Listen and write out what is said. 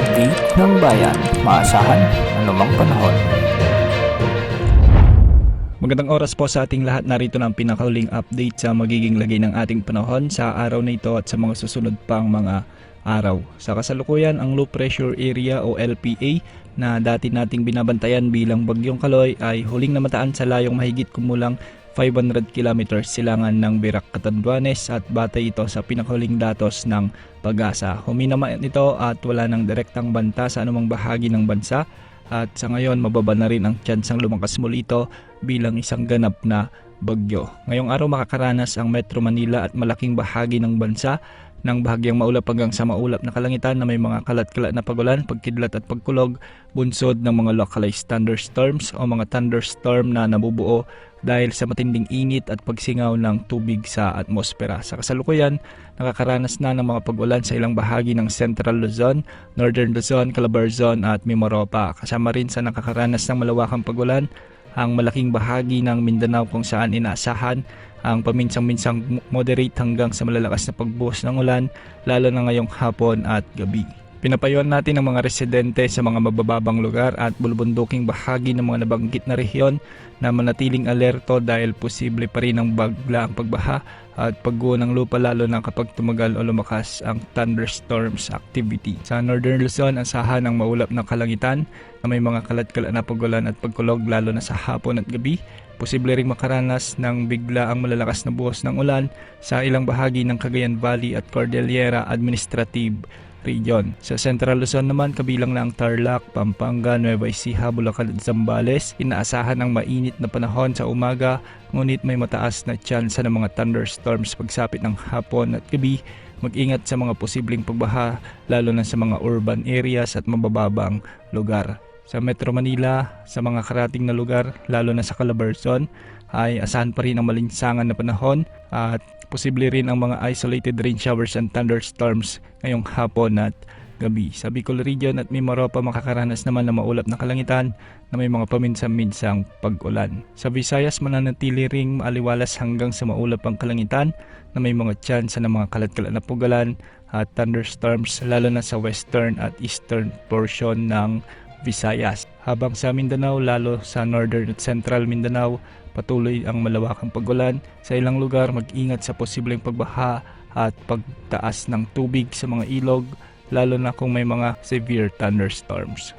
update ng bayan. Maasahan anumang panahon. Magandang oras po sa ating lahat. Narito na ang pinakahuling update sa magiging lagay ng ating panahon sa araw na ito at sa mga susunod pang mga araw. Sa kasalukuyan, ang low pressure area o LPA na dati nating binabantayan bilang Bagyong Kaloy ay huling namataan sa layong mahigit kumulang 500 kilometers silangan ng Birac, Catanduanes at batay ito sa pinakahuling datos ng Pag-asa. Huminama ito at wala ng direktang banta sa anumang bahagi ng bansa. At sa ngayon, mababa na rin ang tsansang lumakas muli ito bilang isang ganap na bagyo. Ngayong araw makakaranas ang Metro Manila at malaking bahagi ng bansa ng bahagyang maulap hanggang sa maulap na kalangitan na may mga kalat-kalat na pagulan, pagkidlat at pagkulog, bunsod ng mga localized thunderstorms o mga thunderstorm na nabubuo dahil sa matinding init at pagsingaw ng tubig sa atmosfera. Sa kasalukuyan, nakakaranas na ng mga pag-ulan sa ilang bahagi ng Central Luzon, Northern Luzon, Calabarzon at Mimaropa. Kasama rin sa nakakaranas ng malawakang pag-ulan ang malaking bahagi ng Mindanao kung saan inaasahan ang paminsang-minsang moderate hanggang sa malalakas na pagbuhos ng ulan lalo na ngayong hapon at gabi. Pinapayuhan natin ang mga residente sa mga mabababang lugar at bulubunduking bahagi ng mga nabanggit na rehiyon na manatiling alerto dahil posible pa rin ang biglaang pagbaha at pagguho ng lupa lalo na kapag tumagal o lumakas ang thunderstorms activity. Sa Northern Luzon, asahan ang maulap na kalangitan na may mga kalat-kalat na pagulan at pagkulog lalo na sa hapon at gabi. Posible ring makaranas ng biglaang malalakas na buhos ng ulan sa ilang bahagi ng Cagayan Valley at Cordillera Administrative Region. Sa Central Luzon naman, kabilang na ang Tarlac, Pampanga, Nueva Ecija, Bulacan at Zambales, inaasahan ng mainit na panahon sa umaga, ngunit may mataas na tsansa ng mga thunderstorms pagsapit ng hapon at gabi. Mag-ingat sa mga posibleng pagbaha, lalo na sa mga urban areas at mabababang lugar. Sa Metro Manila, sa mga karating na lugar, lalo na sa Calabarzon, ay asahan pa rin ang malinsangan na panahon at posible rin ang mga isolated rain showers and thunderstorms ngayong hapon at gabi. Sa Bicol Region at Mimaropa, makakaranas naman ng maulap na kalangitan na may mga paminsan-minsang pag-ulan. Sa Visayas, mananatili ring maaliwalas hanggang sa maulap ang kalangitan na may mga tsansa ng mga kalat-kalat na pugalan at thunderstorms lalo na sa western at eastern portion ng Visayas. Habang sa Mindanao, lalo sa northern at central Mindanao, patuloy ang malawakang pag-ulan. Sa ilang lugar, mag-ingat sa posibleng pagbaha at pagtaas ng tubig sa mga ilog, lalo na kung may mga severe thunderstorms.